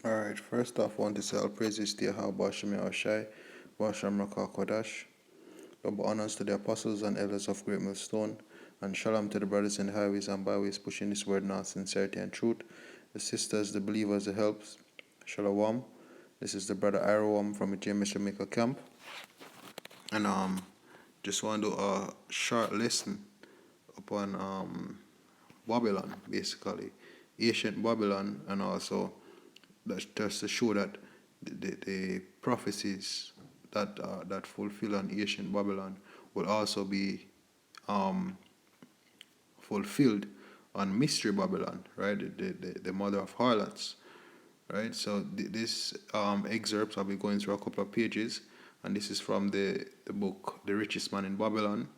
Alright, first off, I want to say all praises to Yahweh Shemi Awashai, Basham Rakah Kodash. Double honors to the apostles and elders of Great Millstone, and shalom to the brothers in the highways and byways pushing this word now, sincerity and truth. The sisters, the believers, the helps. Shalom. This is the brother Iroam from the James Jamaica camp. And just want to do a short lesson upon Babylon, basically. Ancient Babylon, and also just to show that the prophecies that fulfill on ancient Babylon will also be fulfilled on mystery Babylon, right? The mother of harlots, right? So this excerpt, I'll be going through a couple of pages, and this is from the book The Richest Man in Babylon,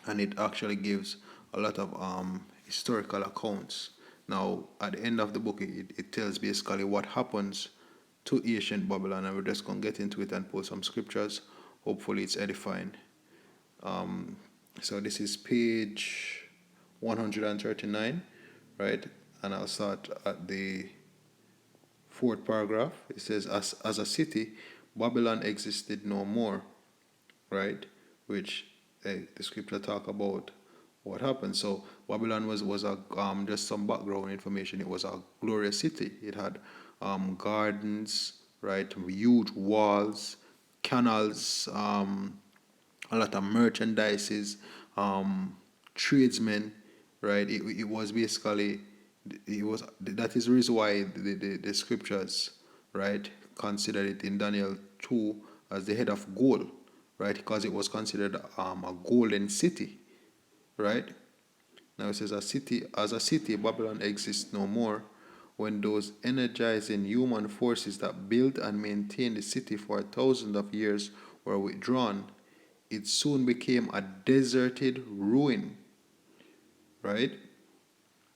and it actually gives a lot of historical accounts. Now, at the end of the book, it tells basically what happens to ancient Babylon, and we're just going to get into it and pull some scriptures. Hopefully, it's edifying. So this is page 139, right? And I'll start at the fourth paragraph. It says, as a city, Babylon existed no more, right? Which the scripture talk about what happened. So Babylon was a just some background information. It was a glorious city. It had gardens, right? Huge walls, canals, a lot of merchandises, tradesmen, right? It was basically, it was, that is the reason why the scriptures, right, considered it in Daniel 2 as the head of gold, right? Because it was considered a golden city, right? Now it says, as a city, Babylon exists no more. When those energizing human forces that built and maintained the city for thousands of years were withdrawn, it soon became a deserted ruin, right?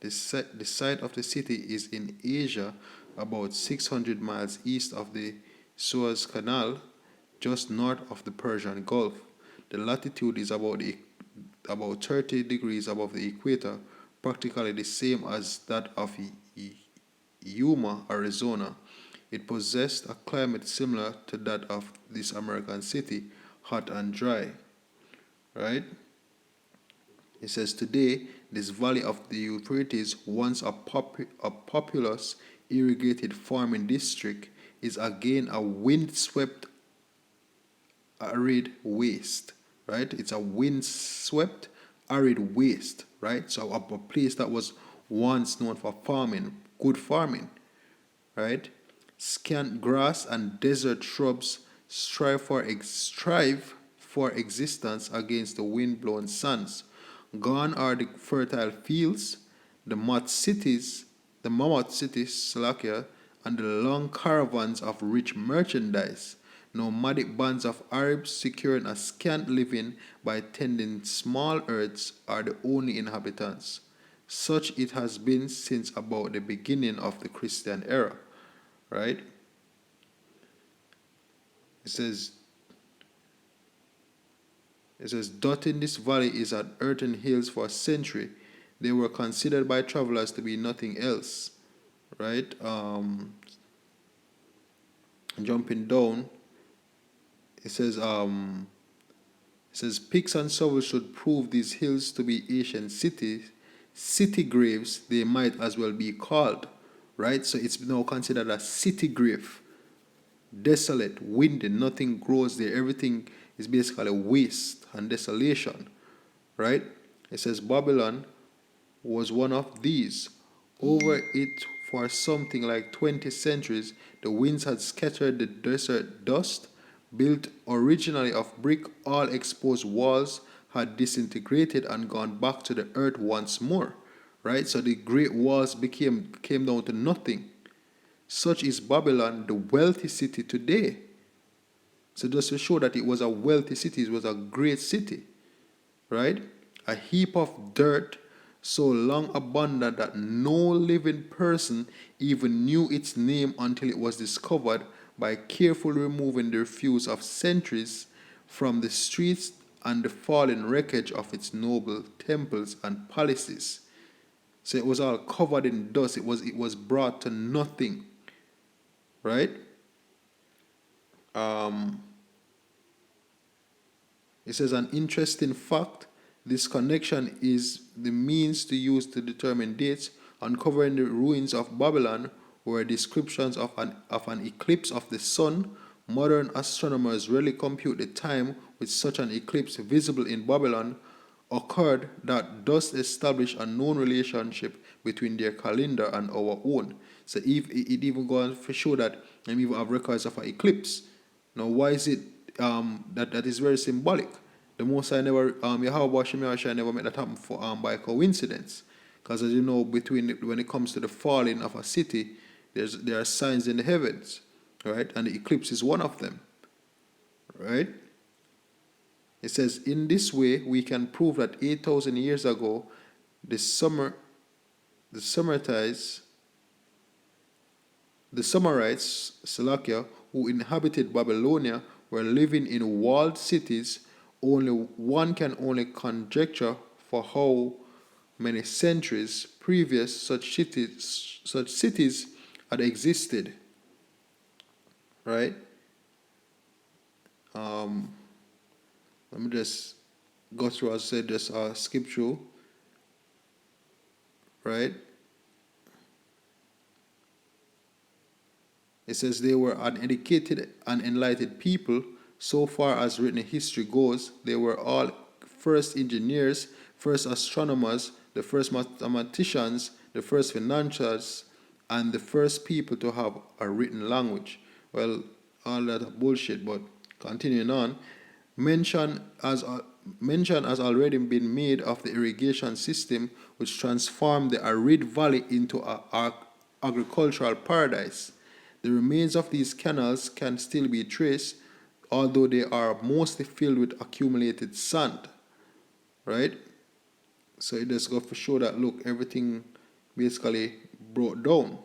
The site of the city is in Asia, about 600 miles east of the Suez Canal, just north of the Persian Gulf. The latitude is about 30 degrees above the equator, practically the same as that of Yuma, Arizona. It possessed a climate similar to that of this American city, hot and dry, right? It says, today, this valley of the Euphrates, once a populous, irrigated farming district, is again a windswept, arid waste, right? It's a windswept, arid waste, right? So a place that was once known for farming, good farming, right? Scant grass and desert shrubs strive for existence against the wind-blown suns. Gone are the fertile fields, the mammoth cities, Slovakia, and the long caravans of rich merchandise. Nomadic bands of Arabs securing a scant living by tending small earths are the only inhabitants. Such it has been since about the beginning of the Christian era, right? It says, dotting this valley is at earthen hills for a century. They were considered by travelers to be nothing else, right? Jumping down, it says, picks and shovels should prove these hills to be ancient city graves. They might as well be called, right? So it's now considered a city grave. Desolate, windy, nothing grows there. Everything is basically waste and desolation, right? It says Babylon was one of these. Over it for something like 20 centuries, the winds had scattered the desert dust. Built originally of brick, all exposed walls had disintegrated and gone back to the earth once more, right? So the great walls came down to nothing. Such is Babylon, the wealthy city today. So just to show that it was a wealthy city, it was a great city, right? A heap of dirt so long abandoned that no living person even knew its name until it was discovered by carefully removing the refuse of centuries from the streets and the fallen wreckage of its noble temples and palaces. So it was all covered in dust. It was brought to nothing, right? It says an interesting fact, this connection is the means to use to determine dates. Uncovering the ruins of Babylon were descriptions of an eclipse of the sun. Modern astronomers rarely compute the time with such an eclipse visible in Babylon occurred that thus establish a known relationship between their calendar and our own. So if it even goes for sure that we even have records of an eclipse. Now, why is it that is very symbolic? The most I never Yahweh Shemiyah never made that happen for by coincidence, because as you know, when it comes to the falling of a city, there are signs in the heavens, right? And the eclipse is one of them, right? It says in this way we can prove that 8,000 years ago, the Summerites, Salakia, who inhabited Babylonia, were living in walled cities. Only one can only conjecture for how many centuries previous such cities had existed. Right? Let me just go through, as I said, just skip through. Right? It says they were uneducated and enlightened people. So far as written history goes, they were all first engineers, first astronomers, the first mathematicians, the first financiers, and the first people to have a written language. Well, all that bullshit, but continuing on, mention has already been made of the irrigation system which transformed the arid valley into an agricultural paradise. The remains of these canals can still be traced, although they are mostly filled with accumulated sand. Right? So it just goes to show that, look, everything basically brought down.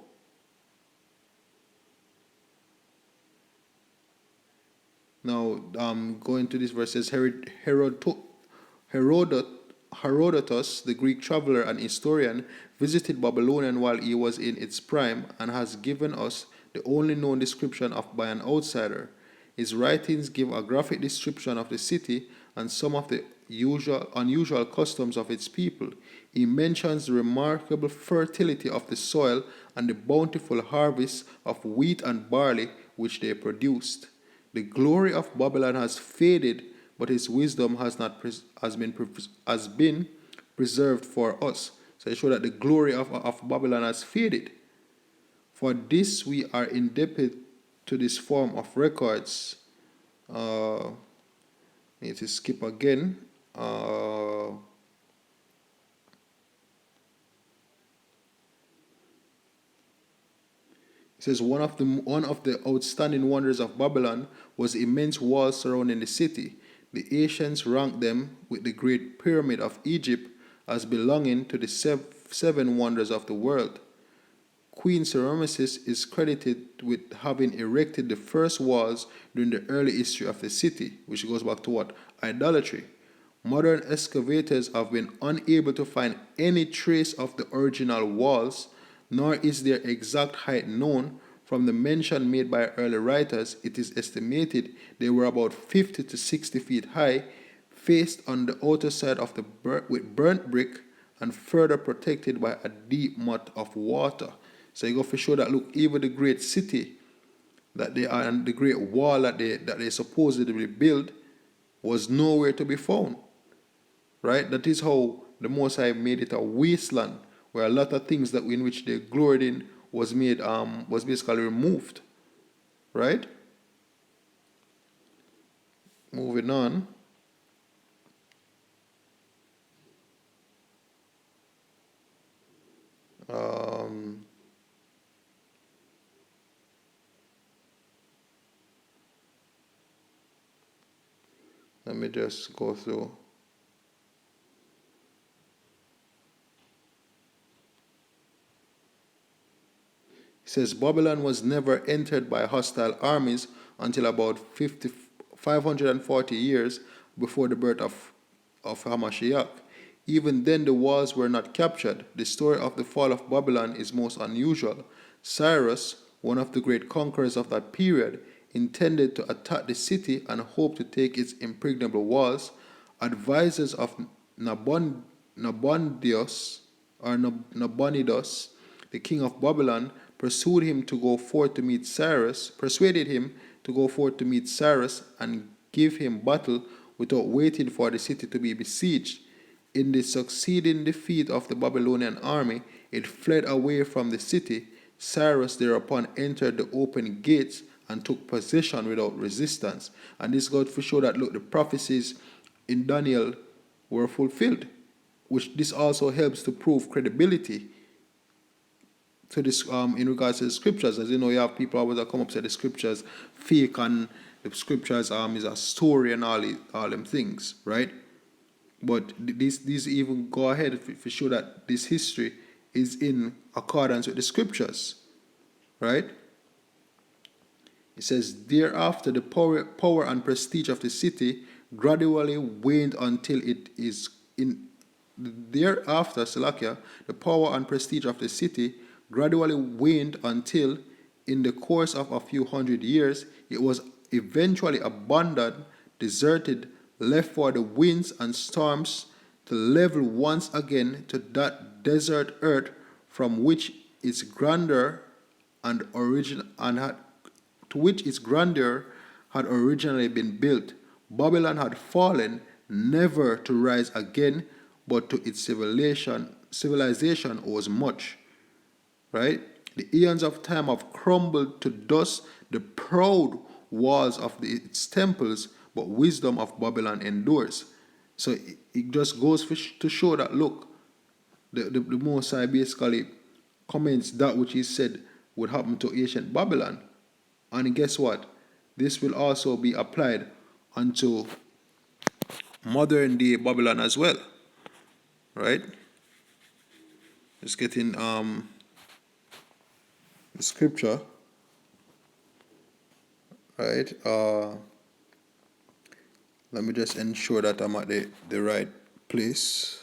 Now, going to this verse, says Herodotus, the Greek traveler and historian, visited Babylon while he was in its prime and has given us the only known description of by an outsider. His writings give a graphic description of the city and some of the unusual customs of its people. He mentions the remarkable fertility of the soil and the bountiful harvests of wheat and barley which they produced. The glory of Babylon has faded, but his wisdom has been preserved for us. So it shows that the glory of Babylon has faded. For this we are indebted to this form of records. Need to skip again. It says one of the outstanding wonders of Babylon was the immense walls surrounding the city. The ancients ranked them with the Great Pyramid of Egypt as belonging to the seven wonders of the world. Queen Semiramis is credited with having erected the first walls during the early history of the city, which goes back to what? Idolatry. Modern excavators have been unable to find any trace of the original walls, nor is their exact height known. From the mention made by early writers, it is estimated they were about 50 to 60 feet high, faced on the outer side of with burnt brick and further protected by a deep moat of water. So you go for sure that, look, even the great city that they are and the great wall that they supposedly built was nowhere to be found. Right? That is how the Most High made it a wasteland where a lot of things that in which they gloried in was basically removed. Right? Moving on. Let me just go through. It says Babylon was never entered by hostile armies until about 540 years before the birth of Hamashiach. Even then the walls were not captured. The story of the fall of Babylon is most unusual. Cyrus, one of the great conquerors of that period, intended to attack the city and hoped to take its impregnable walls. Advisors of Nabonidus, the king of Babylon, persuaded him to go forth to meet Cyrus and give him battle without waiting for the city to be besieged. In the succeeding defeat of the Babylonian army, it fled away from the city. Cyrus thereupon entered the open gates and took possession without resistance. And this goes to show that, look, the prophecies in Daniel were fulfilled, which this also helps to prove credibility to this in regards to the scriptures. As you know, you have people always that come up and say the scriptures fake and the scriptures is a story and all them things, right? But these even go ahead for show that this history is in accordance with the scriptures, right? It says, thereafter the power and prestige of the city gradually waned until it is in. Thereafter, Salakia, the power and prestige of the city gradually waned until, in the course of a few hundred years, it was eventually abandoned, deserted, left for the winds and storms to level once again to that desert earth from which its grandeur and origin and had to which its grandeur had originally been built. Babylon had fallen, never to rise again, but to its civilization owes much. Right? The eons of time have crumbled to dust the proud walls of its temples, but wisdom of Babylon endures. So it just goes to show that, look, the Most High basically comments that which he said would happen to ancient Babylon. And guess what? This will also be applied unto modern day Babylon as well. Right? Let's get in the scripture. Right? Let me just ensure that I'm at the right place.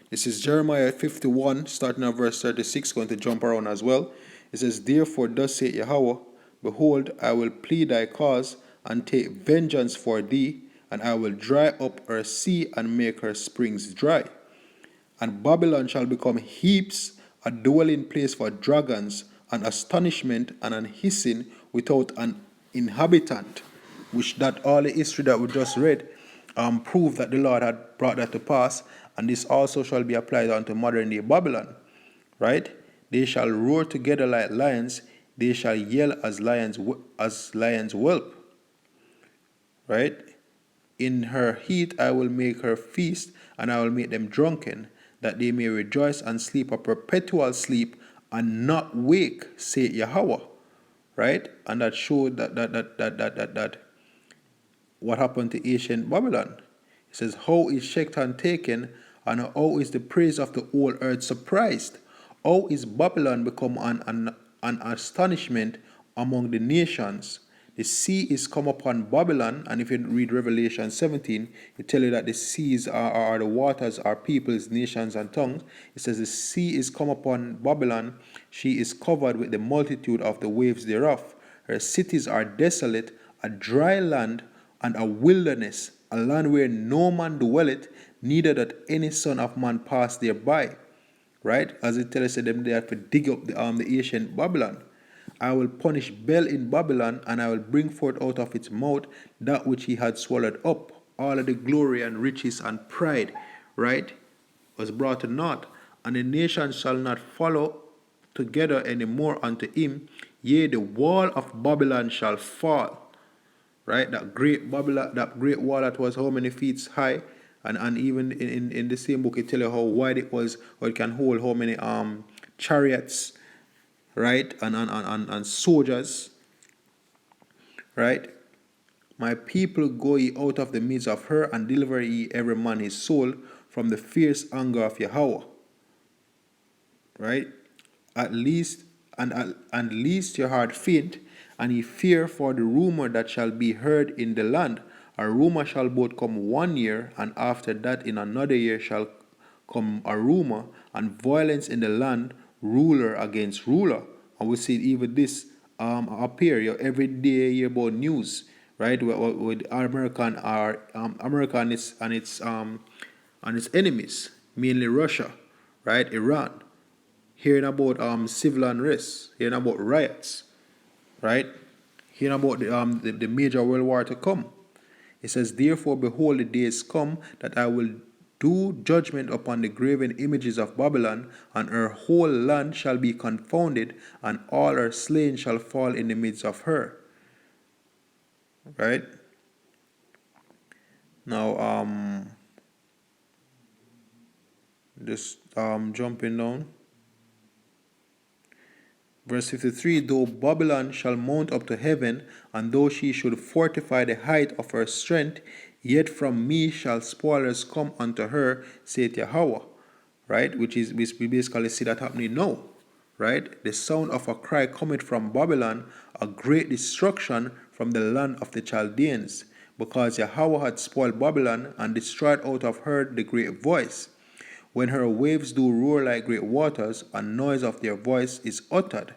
This is Jeremiah 51, starting at verse 36, going to jump around as well. It says, therefore, thus saith Yahweh, behold, I will plead thy cause, and take vengeance for thee, and I will dry up her sea, and make her springs dry. And Babylon shall become heaps, a dwelling place for dragons, an astonishment and an hissing without an inhabitant. Which that all the history that we just read proved that the Lord had brought that to pass, and this also shall be applied unto modern day Babylon. Right? They shall roar together like lions, they shall yell as lions whelp. Right? In her heat I will make her feast, and I will make them drunken, that they may rejoice and sleep a perpetual sleep, and not wake, saith Yahweh. Right? And that showed that what happened to ancient Babylon. It says, how is Shecton taken, and how is the praise of the whole earth surprised? How is Babylon become an astonishment among the nations? The sea is come upon Babylon, and if you read Revelation 17, it tells you that the seas are the waters, are peoples, nations, and tongues. It says the sea is come upon Babylon, she is covered with the multitude of the waves thereof. Her cities are desolate, a dry land, and a wilderness, a land where no man dwelleth, neither doth any son of man pass thereby. Right? As it tells them, they have to dig up the ancient Babylon. I will punish Bel in Babylon, and I will bring forth out of its mouth that which he had swallowed up. All of the glory and riches and pride, right, was brought to naught. And the nations shall not follow together any more unto him. Yea, the wall of Babylon shall fall. Right? That great Babylon, that great wall that was how many feet high, and even in the same book it tell you how wide it was, or it can hold how many chariots, right, and soldiers, right? My people, go ye out of the midst of her, and deliver ye every man his soul from the fierce anger of Yahweh. Right? At least your heart faint, and ye fear for the rumor that shall be heard in the land. A rumor shall both come 1 year, and after that in another year shall come a rumor, and violence in the land, ruler against ruler. And we see even this appear every day you hear about news, right? With America and its enemies, mainly Russia, right? Iran, hearing about civil unrest, hearing about riots, right? Hearing about the major world war to come. It says, therefore, behold, the days come that I will do judgment upon the graven images of Babylon, and her whole land shall be confounded, and all her slain shall fall in the midst of her. Right? Now, just jumping down. Verse 53, though Babylon shall mount up to heaven, and though she should fortify the height of her strength, yet from me shall spoilers come unto her, saith Yahweh. Right? Which is, we basically see that happening now. Right? The sound of a cry cometh from Babylon, a great destruction from the land of the Chaldeans, because Yahweh had spoiled Babylon, and destroyed out of her the great voice. When her waves do roar like great waters, a noise of their voice is uttered.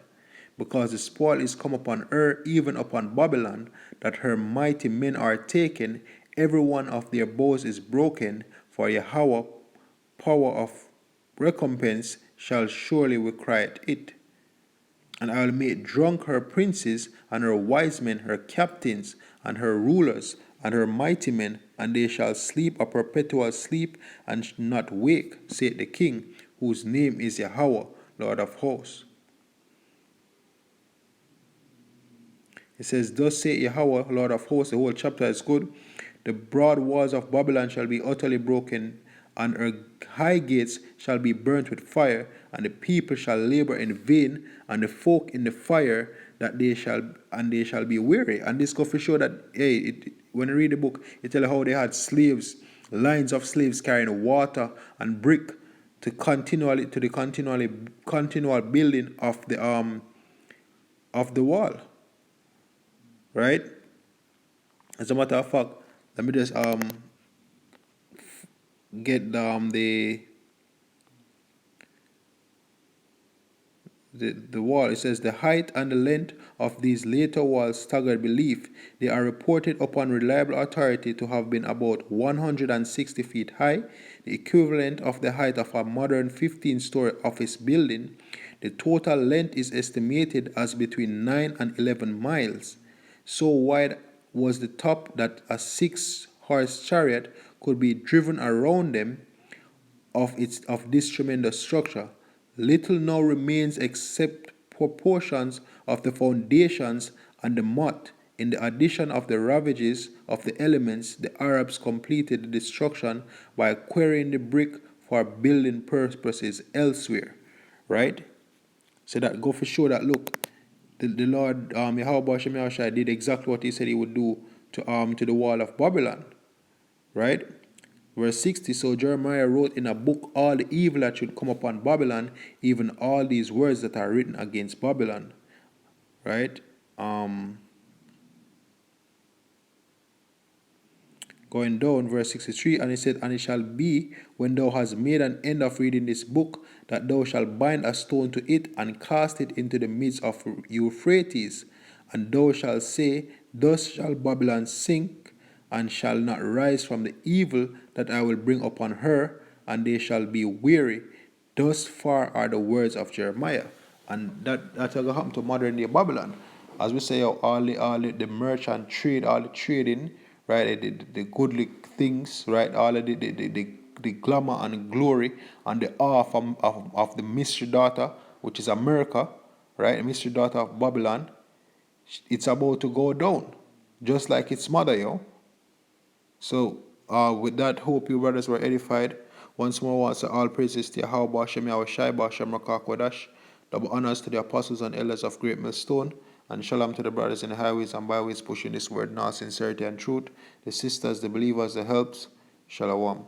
Because the spoil is come upon her, even upon Babylon, that her mighty men are taken, every one of their bows is broken, for Yahweh, power of recompense, shall surely requite it. And I will make drunk her princes, and her wise men, her captains, and her rulers, and her mighty men, and they shall sleep a perpetual sleep, and not wake, saith the King, whose name is Yahweh, Lord of hosts. It says, thus saith Yahweh, Lord of hosts. The whole chapter is good. The broad walls of Babylon shall be utterly broken, and her high gates shall be burnt with fire, and the people shall labor in vain, and the folk in the fire, that they shall be weary. And this goes to show that, when you read the book, it tells you how they had slaves, lines of slaves carrying water and brick to the continual building of the wall. Right? As a matter of fact, let me just get the wall. It says, the height and the length of these later walls staggered belief. They are reported upon reliable authority to have been about 160 feet high, the equivalent of the height of a modern 15-story office building. The total length is estimated as between 9 and 11 miles. So wide was the top that a 6-horse chariot could be driven around them of this tremendous structure. Little now remains except proportions of the foundations and the moat. In the addition of the ravages of the elements, the Arabs completed the destruction by quarrying the brick for building purposes elsewhere. Right? So that go for sure that look, the Lord Yahweh Hashem Yahushua did exactly what he said he would do to the wall of Babylon. Right? Verse 60, so Jeremiah wrote in a book all the evil that should come upon Babylon, even all these words that are written against Babylon. Right? Going down, verse 63, and he said, and it shall be, when thou hast made an end of reading this book, that thou shalt bind a stone to it, and cast it into the midst of Euphrates, and thou shalt say, thus shall Babylon sink, and shall not rise from the evil that I will bring upon her, and they shall be weary. Thus far are the words of Jeremiah. And that's what happened to modern day Babylon. As we say, all the merchant trade, all the trading, right, the goodly things, right, all of the glamour and glory and the awe of the mystery daughter, which is America, right, the mystery daughter of Babylon, it's about to go down, just like its mother, So, with that, hope you brothers were edified. Once more, once all praises to Yahweh Bashem Yahweh Shai Bashem Rakakwadash. Double honors to the apostles and elders of Great Millstone. And shalom to the brothers in the highways and byways pushing this word now, sincerity and truth. The sisters, the believers, the helps. Shalom.